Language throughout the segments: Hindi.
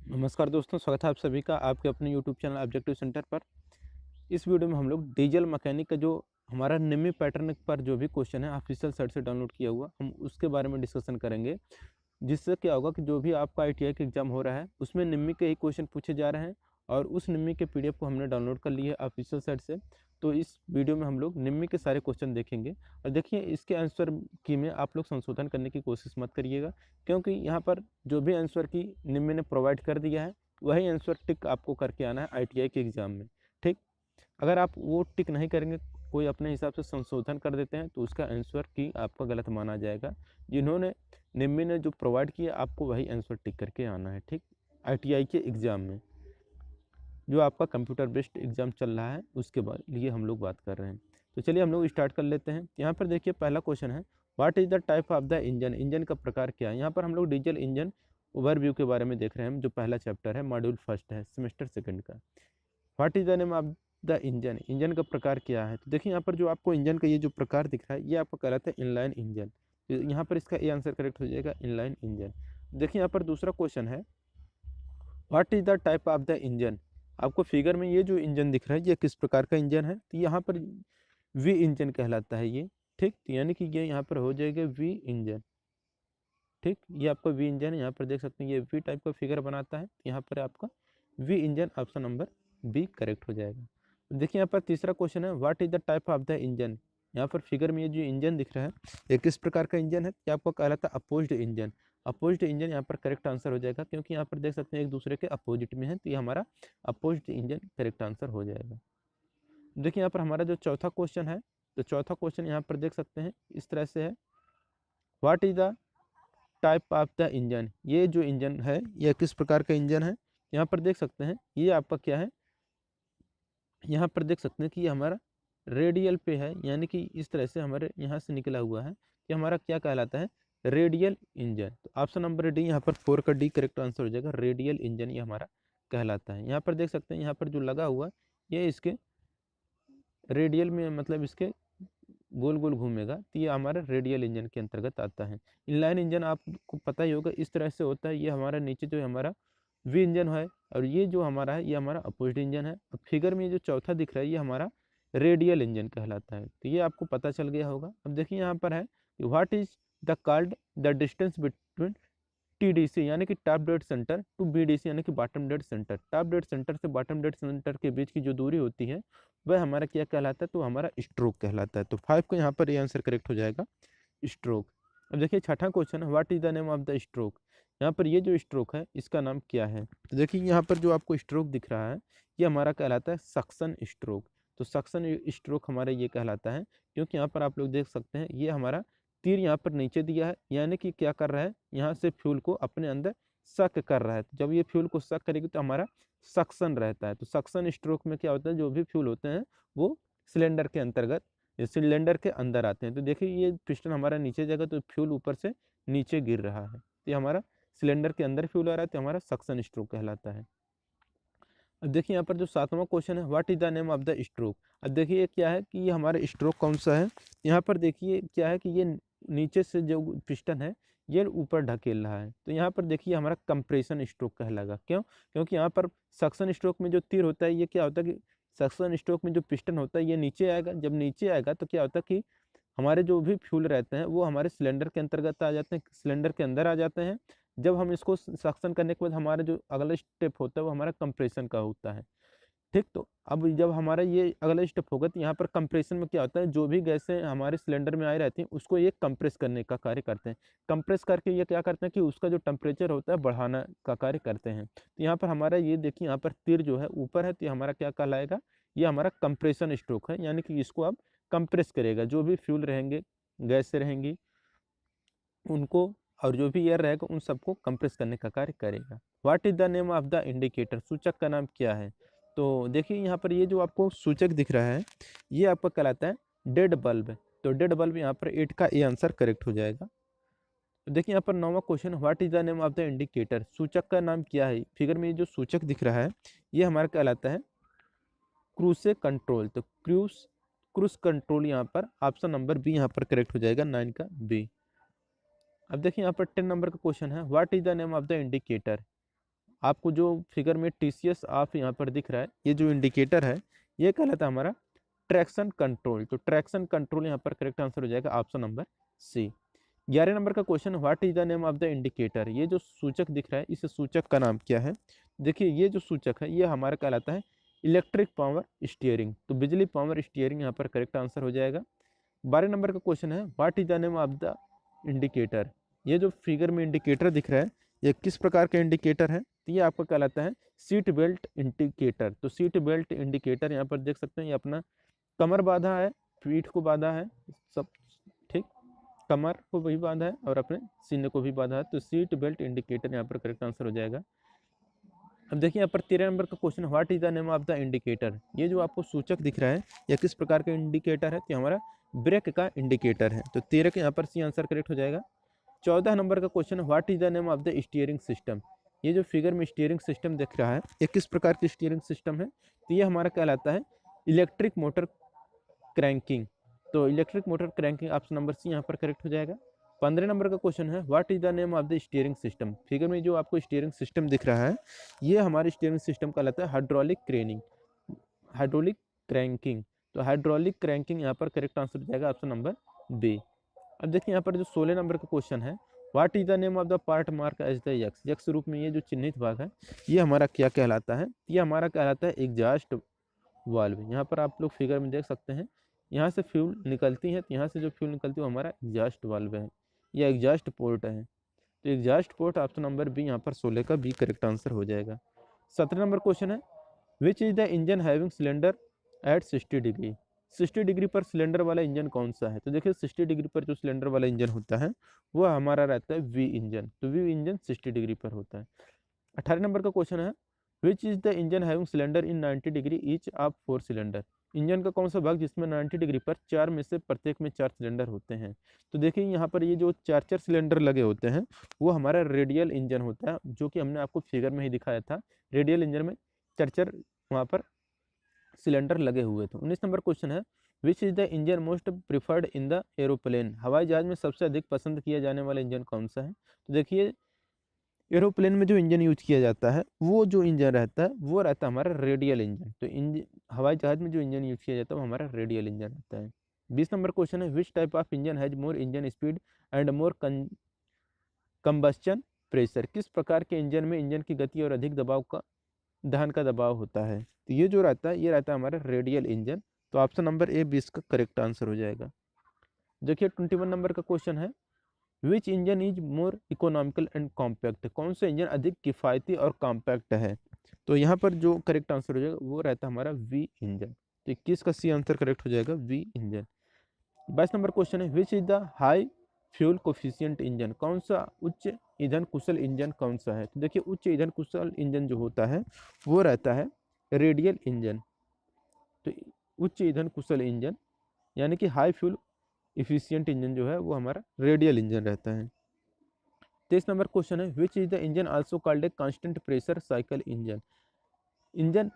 नमस्कार दोस्तों, स्वागत है आप सभी का आपके अपने यूट्यूब चैनल ऑब्जेक्टिव सेंटर पर। इस वीडियो में हम लोग डीजल मैकेनिक का जो हमारा निम्मी पैटर्न पर जो भी क्वेश्चन है ऑफिशियल साइट से डाउनलोड किया हुआ, हम उसके बारे में डिस्कशन करेंगे। जिससे क्या होगा कि जो भी आपका आईटीआई का एग्जाम हो रहा है उसमें निम्मी के ही क्वेश्चन पूछे जा रहे हैं और उस निम्मी के पीडीएफ को हमने डाउनलोड कर लिया है ऑफिशियल साइट से। तो इस वीडियो में हम लोग निम्मी के सारे क्वेश्चन देखेंगे और देखिए इसके आंसर की में आप लोग संशोधन करने की कोशिश मत करिएगा, क्योंकि यहाँ पर जो भी आंसर की निम्मी ने प्रोवाइड कर दिया है वही आंसर टिक आपको करके आना है आईटीआई के एग्ज़ाम में। ठीक, अगर आप वो टिक नहीं करेंगे, कोई अपने हिसाब से संशोधन कर देते हैं तो उसका आंसर की आपका गलत माना जाएगा। जिन्होंने निम्मी ने जो प्रोवाइड किया आपको वही आंसर टिक करके आना है। ठीक, आईटीआई के एग्ज़ाम में जो आपका कंप्यूटर बेस्ड एग्ज़ाम चल रहा है उसके लिए हम लोग बात कर रहे हैं। तो चलिए हम लोग स्टार्ट कर लेते हैं। यहाँ पर देखिए पहला क्वेश्चन है, what is the type of the engine. Engine का प्रकार क्या है। यहाँ पर हम लोग डीजल इंजन ओवरव्यू के बारे में देख रहे हैं, जो पहला चैप्टर है, मॉड्यूल फर्स्ट है, सेमेस्टर सेकंड का। What is the name of the engine. Engine का प्रकार क्या है। तो देखिए यहाँ पर जो आपको इंजन का ये जो प्रकार दिख रहा है ये आपको कहलाता है इनलाइन इंजन। तो यहाँ पर इसका ए आंसर करेक्ट हो जाएगा, इनलाइन इंजन। देखिए यहाँ पर दूसरा क्वेश्चन है, what is the type of the engine. आपको फिगर में ये जो इंजन दिख रहा है ये किस प्रकार का इंजन है। तो यहाँ पर वी इंजन कहलाता है ये। ठीक, तो यानी कि ये यहाँ पर हो जाएगा वी इंजन। ठीक, ये आपका वी इंजन है, यहाँ पर देख सकते हैं ये वी टाइप का फिगर बनाता है। यहाँ पर आपका V engine option number B correct हो जाएगा। देखिए यहाँ पर तीसरा क्वेश्चन है, what is the type of the engine. यहाँ पर फिगर में ये जो इंजन दिख रहा है ये किस प्रकार का इंजन है। ये आपको कहलाता है अपोज्ड इंजन। अपोज्ड इंजन यहाँ पर करेक्ट आंसर हो जाएगा, क्योंकि यहाँ पर देख सकते हैं एक दूसरे के अपोजिट में है, तो ये हमारा अपोज्ड इंजन करेक्ट आंसर हो जाएगा। देखिए यहाँ पर हमारा जो चौथा क्वेश्चन है, तो चौथा क्वेश्चन यहाँ पर देख सकते हैं इस तरह से है, what is the type of the engine. ये जो इंजन है यह किस प्रकार का इंजन है। यहाँ पर देख सकते हैं ये आपका क्या है, यहाँ पर देख सकते हैं कि ये हमारा रेडियल पे है, यानी कि इस तरह से हमारे यहाँ से निकला हुआ है। ये हमारा क्या कहलाता है, रेडियल इंजन। तो ऑप्शन नंबर डी, यहाँ पर 4 का डी करेक्ट आंसर हो जाएगा, रेडियल इंजन ये हमारा कहलाता है। यहाँ पर देख सकते हैं यहाँ पर जो लगा हुआ ये इसके रेडियल में, मतलब इसके गोल गोल घूमेगा, तो ये हमारा रेडियल इंजन के अंतर्गत आता है। इनलाइन इंजन आपको पता ही होगा इस तरह से होता है। ये हमारा नीचे जो है हमारा वी इंजन है और ये जो हमारा है ये हमारा अपोजिट इंजन है। अब फिगर में जो चौथा दिख रहा है ये हमारा रेडियल इंजन कहलाता है। तो ये आपको पता चल गया होगा। अब देखिए यहाँ पर है, what is the called the distance between TDC यानी कि top dead centre to BDC यानी कि bottom dead centre. Top dead centre से बॉटम डेड सेंटर के बीच की जो दूरी होती है वह हमारा क्या कहलाता है, तो हमारा स्ट्रोक कहलाता है। तो 5 को यहाँ पर ये आंसर करेक्ट हो जाएगा, स्ट्रोक। अब देखिए छठा क्वेश्चन है, what is the name of the stroke. यहाँ पर ये जो स्ट्रोक है इसका नाम क्या है। तो देखिए यहाँ पर जो आपको स्ट्रोक दिख रहा है ये हमारा कहलाता है सक्शन स्ट्रोक। तो सक्शन स्ट्रोक हमारा ये कहलाता है, क्योंकि यहाँ पर आप लोग देख सकते हैं ये हमारा तीर यहाँ पर नीचे दिया है, यानी कि क्या कर रहा है, यहाँ से फ्यूल को अपने अंदर सक कर रहा है। तो जब ये फ्यूल को सक करेगी तो हमारा सक्शन रहता है। तो सक्शन स्ट्रोक में क्या होता है, जो भी फ्यूल होते हैं वो सिलेंडर के अंतर्गत, सिलेंडर के अंदर आते हैं। तो देखिए ये पिस्टन हमारा नीचे जाएगा तो फ्यूल ऊपर से नीचे गिर रहा है, तो ये हमारा सिलेंडर के अंदर फ्यूल आ रहा है, तो हमारा सक्शन स्ट्रोक कहलाता है। अब देखिए यहाँ पर जो सातवां क्वेश्चन है, what is the name of the stroke. अब देखिए क्या है कि ये हमारा स्ट्रोक कौन सा है। यहाँ पर देखिए क्या है कि ये नीचे से जो पिस्टन है ये ऊपर ढकेल रहा है, तो यहाँ पर देखिए हमारा कंप्रेशन स्ट्रोक कहलाएगा। क्यों, क्योंकि यहाँ पर सक्शन स्ट्रोक में जो तीर होता है ये क्या होता है कि सक्शन स्ट्रोक में जो पिस्टन होता है ये नीचे आएगा। जब नीचे आएगा तो क्या होता है कि हमारे जो भी फ्यूल रहते हैं वो हमारे सिलेंडर के अंतर्गत आ जाते हैं, सिलेंडर के अंदर आ जाते हैं। जब हम इसको सक्शन करने के बाद हमारा जो अगला स्टेप होता है वो हमारा कंप्रेशन का होता है। ठीक, तो अब जब हमारा ये अगला स्टेप होगा तो यहाँ पर कंप्रेशन में क्या होता है, जो भी गैसें हमारे सिलेंडर में आई रहती हैं उसको ये कंप्रेस करने का कार्य करते हैं। कंप्रेस करके ये क्या करते हैं कि उसका जो टेम्परेचर होता है बढ़ाना का कार्य करते हैं। तो यहाँ पर हमारा ये देखिए यहाँ पर तीर जो है ऊपर है, तो ये हमारा क्या कहलाएगा, ये हमारा कंप्रेशन स्ट्रोक है, यानी कि इसको अब कंप्रेस करेगा। जो भी फ्यूल रहेंगे, गैसें रहेंगी उनको, और जो भी एयर रहेगा उन सबको कंप्रेस करने का कार्य करेगा। What is the name of the indicator. सूचक का नाम क्या है। तो देखिए यहाँ पर ये जो आपको सूचक दिख रहा है ये आपका कहलाता है डेड बल्ब। तो डेड बल्ब यहाँ पर 8 का ए आंसर करेक्ट हो जाएगा। तो देखिए यहाँ पर 9वां question, what is the name of the indicator. सूचक का नाम क्या है। फिगर में ये जो सूचक दिख रहा है ये हमारा कहलाता है क्रूज कंट्रोल। तो क्रूज कंट्रोल यहाँ पर ऑप्शन नंबर बी यहाँ पर करेक्ट हो जाएगा, 9 का बी। अब देखिए यहाँ पर 10 नंबर का क्वेश्चन है, what is the name of the indicator. आपको जो फिगर में TCS आप यहाँ पर दिख रहा है, ये जो इंडिकेटर है ये कहलाता है हमारा ट्रैक्शन कंट्रोल। तो ट्रैक्शन कंट्रोल यहाँ पर करेक्ट आंसर हो जाएगा ऑप्शन नंबर सी। 11 नंबर का question, what is the name of the indicator. ये जो सूचक दिख रहा है इस सूचक का नाम क्या है। देखिए ये जो सूचक है ये हमारा कहलाता है इलेक्ट्रिक पावर स्टीयरिंग। तो बिजली पावर स्टीयरिंग यहाँ पर करेक्ट आंसर हो जाएगा। 12 नंबर का क्वेश्चन है, what is the name of the indicator. ये जो फिगर में इंडिकेटर दिख रहा है ये किस प्रकार का इंडिकेटर है, तो ये आपका कहलाता है सीट बेल्ट इंडिकेटर। तो सीट बेल्ट इंडिकेटर यहाँ पर देख सकते हैं, ये अपना कमर बांधा है, पीठ को बांधा है, सब ठीक, कमर को भी बांधा है और अपने सीने को भी बांधा है। तो सीट बेल्ट इंडिकेटर यहाँ पर करेक्ट आंसर हो जाएगा। अब देखिए यहाँ पर 13 नंबर का question, what is the name of the indicator. ये जो आपको सूचक दिख रहा है यह किस प्रकार का इंडिकेटर है, तो हमारा ब्रेक का इंडिकेटर है। तो 13 का यहाँ पर सी आंसर करेक्ट हो जाएगा। 14 नंबर का question, what is the name of the steering system. ये जो फिगर में स्टीयरिंग सिस्टम दिख रहा है ये किस प्रकार की स्टीयरिंग सिस्टम है, तो ये हमारा कहलाता है इलेक्ट्रिक मोटर क्रैंकिंग। तो electric motor cranking option number C यहाँ पर करेक्ट हो जाएगा। 15 नंबर का क्वेश्चन है, what is the name of the steering system. Figure में जो आपको स्टीयरिंग सिस्टम दिख रहा है ये हमारे स्टीयरिंग सिस्टम कहलाता है हाइड्रोलिक क्रैंकिंग। तो हाइड्रोलिक क्रैंकिंग यहाँ पर करेक्ट आंसर हो जाएगा ऑप्शन नंबर बी। अब देखिए यहाँ पर जो 16 नंबर का क्वेश्चन है, what is the name of the part mark as the X रूप में ये जो चिन्हित भाग है ये हमारा क्या कहलाता है, ये हमारा कहलाता है एग्जॉस्ट वाल्व। यहाँ पर आप लोग फिगर में देख सकते हैं, यहाँ से फ्यूल निकलती है, तो यहाँ से जो फ्यूल निकलती है वो हमारा एग्जॉस्ट वाल्व है या एग्जॉस्ट पोर्ट है। तो exhaust port option number B यहाँ पर 16 का बी करेक्ट आंसर हो जाएगा। 17 नंबर क्वेश्चन है, which is the engine having cylinder eight 60 degree. 60 degree पर सिलेंडर वाला इंजन कौन सा है, तो देखिए 60 डिग्री पर जो सिलेंडर वाला इंजन होता है वो हमारा रहता है वी इंजन। तो वी इंजन 60 डिग्री पर होता है। 18 नंबर का क्वेश्चन है, which is the engine having cylinder in 90 degree each of 4 cylinder. Engine का कौन सा भाग जिसमें 90 डिग्री पर 4 में से प्रत्येक में 4 सिलेंडर होते हैं। तो देखिए यहाँ पर ये जो 4 सिलेंडर लगे होते हैं वो हमारा रेडियल इंजन होता है, जो कि हमने आपको फिगर में ही दिखाया था। रेडियल इंजन में 4 वहाँ पर सिलेंडर लगे हुए थे। 19 नंबर क्वेश्चन है, which is the engine most preferred in the aeroplane. हवाई जहाज में सबसे अधिक पसंद किया जाने वाला इंजन कौन सा है, तो देखिए एरोप्लेन में जो इंजन यूज किया जाता है वो जो इंजन रहता है वो रहता है हमारा रेडियल इंजन। तो हवाई जहाज में जो इंजन यूज किया जाता है वो हमारा रेडियल इंजन रहता है। 20 नंबर क्वेश्चन है, which type of engine has more engine speed and more combustion pressure. किस प्रकार के इंजन में इंजन की गति और अधिक दहन का दबाव होता है, तो ये जो रहता है ये रहता है हमारा रेडियल इंजन। तो ऑप्शन नंबर ए 20 का करेक्ट आंसर हो जाएगा। देखिए 21 नंबर का क्वेश्चन है, which engine is more economical and compact. कौन सा इंजन अधिक किफ़ायती और कॉम्पैक्ट है, तो यहाँ पर जो करेक्ट आंसर हो जाएगा वो रहता है हमारा वी इंजन। तो 21 का सी आंसर करेक्ट हो जाएगा वी इंजन। 22 नंबर क्वेश्चन है, which is the high fuel coefficient engine. कौन सा उच्च ईंधन कुशल इंजन कौन सा है, तो देखिए उच्च ईंधन कुशल इंजन जो होता है वो रहता है रेडियल इंजन। तो उच्च ईंधन कुशल इंजन यानी कि हाई फ्यूल इफिशियंट इंजन जो है वो हमारा रेडियल इंजन रहता है। 23 नंबर क्वेश्चन है, which is the engine also called a constant pressure cycle engine. Engine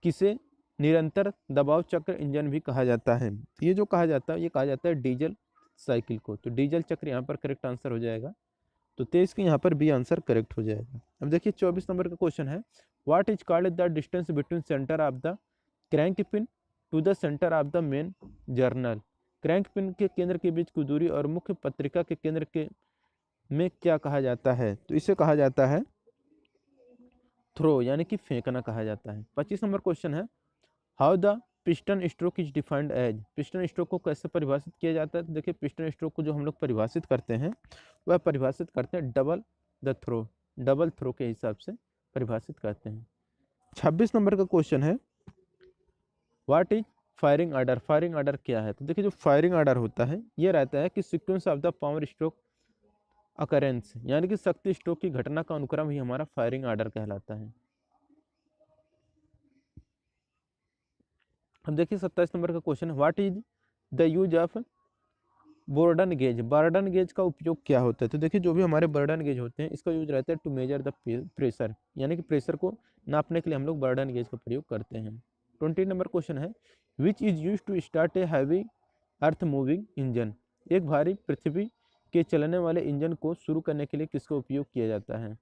किसे निरंतर दबाव चक्र इंजन भी कहा जाता है, ये जो कहा जाता है ये कहा जाता है डीजल साइकिल को। तो डीजल चक्र यहाँ पर करेक्ट आंसर हो जाएगा। तो 23 के यहाँ पर बी आंसर करेक्ट हो जाएगा। अब देखिए 24 नंबर का क्वेश्चन है, what is called the distance between centre of the crank pin to the centre of the main journal. Crank pin के केंद्र के बीच की दूरी और मुख्य पत्रिका के केंद्र के में क्या कहा जाता है, तो इसे कहा जाता है थ्रो यानी कि फेंकना कहा जाता है। 25 नंबर क्वेश्चन है, how the piston stroke is defined as. Piston stroke को कैसे परिभाषित किया जाता है, तो देखिए पिस्टन स्ट्रोक को जो हम लोग परिभाषित करते हैं वह परिभाषित करते हैं डबल थ्रो के हिसाब से परिभाषित करते हैं। 26 नंबर का क्वेश्चन है, what is firing order. Firing order क्या है, तो देखिए जो फायरिंग ऑर्डर होता है ये रहता है कि sequence of the power stroke occurrence यानी कि शक्ति स्ट्रोक की घटना का अनुक्रम ही हमारा फायरिंग ऑर्डर कहलाता है। अब देखिए 27 नंबर का क्वेश्चन है, what is the use of Borden gauge. Borden gauge का उपयोग क्या होता है, तो देखिए जो भी हमारे बोर्डन गेज होते हैं इसका यूज रहता है टू मेजर द प्रेशर यानी कि प्रेशर को नापने के लिए हम लोग बोर्डन गेज का प्रयोग करते हैं। 20 नंबर क्वेश्चन है, which is use to start a heavy earth moving engine. एक भारी पृथ्वी के चलने वाले इंजन को शुरू करने के लिए किसका उपयोग किया जाता है,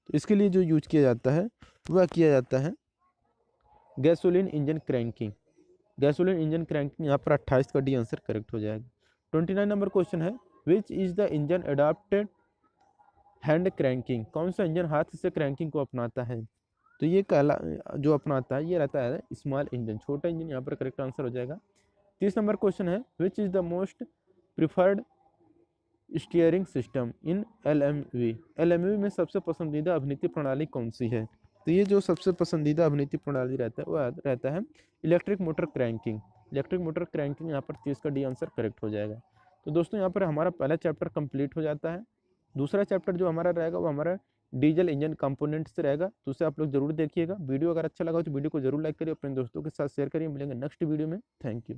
तो इसके लिए जो यूज किया जाता है वह किया जाता है gasoline engine cranking. Gasoline engine cranking, यहाँ पर 28 का डी आंसर करेक्ट हो जाएगा। 29 नंबर क्वेश्चन है, which is the engine adopted hand cranking, कौन सा इंजन हाथ से क्रैंकिंग को अपनाता है? तो ये कहला जो अपनाता है ये रहता है स्मॉल इंजन, छोटा इंजन यहाँ पर करेक्ट आंसर हो जाएगा। 30 नंबर क्वेश्चन है, which is the most preferred steering system in LMV, LMV में सबसे पसंदीदा अभिनीति प्रणाली कौन सी है? तो ये जो सबसे पसंदीदा अभिनीति प्रणाली रहता है वह रहता है electric motor cranking. Electric motor cranking, यहाँ पर 30 का डी आंसर करेक्ट हो जाएगा। तो दोस्तों यहाँ पर हमारा पहला चैप्टर कंप्लीट हो जाता है। दूसरा चैप्टर जो हमारा रहेगा वो हमारा डीजल इंजन कंपोनेंट से रहेगा, तो उसे आप लोग जरूर देखिएगा। वीडियो अगर अच्छा लगा हो तो वीडियो को जरूर लाइक करिए, अपने दोस्तों के साथ शेयर करिए। मिलेंगे नेक्स्ट वीडियो में। Thank you.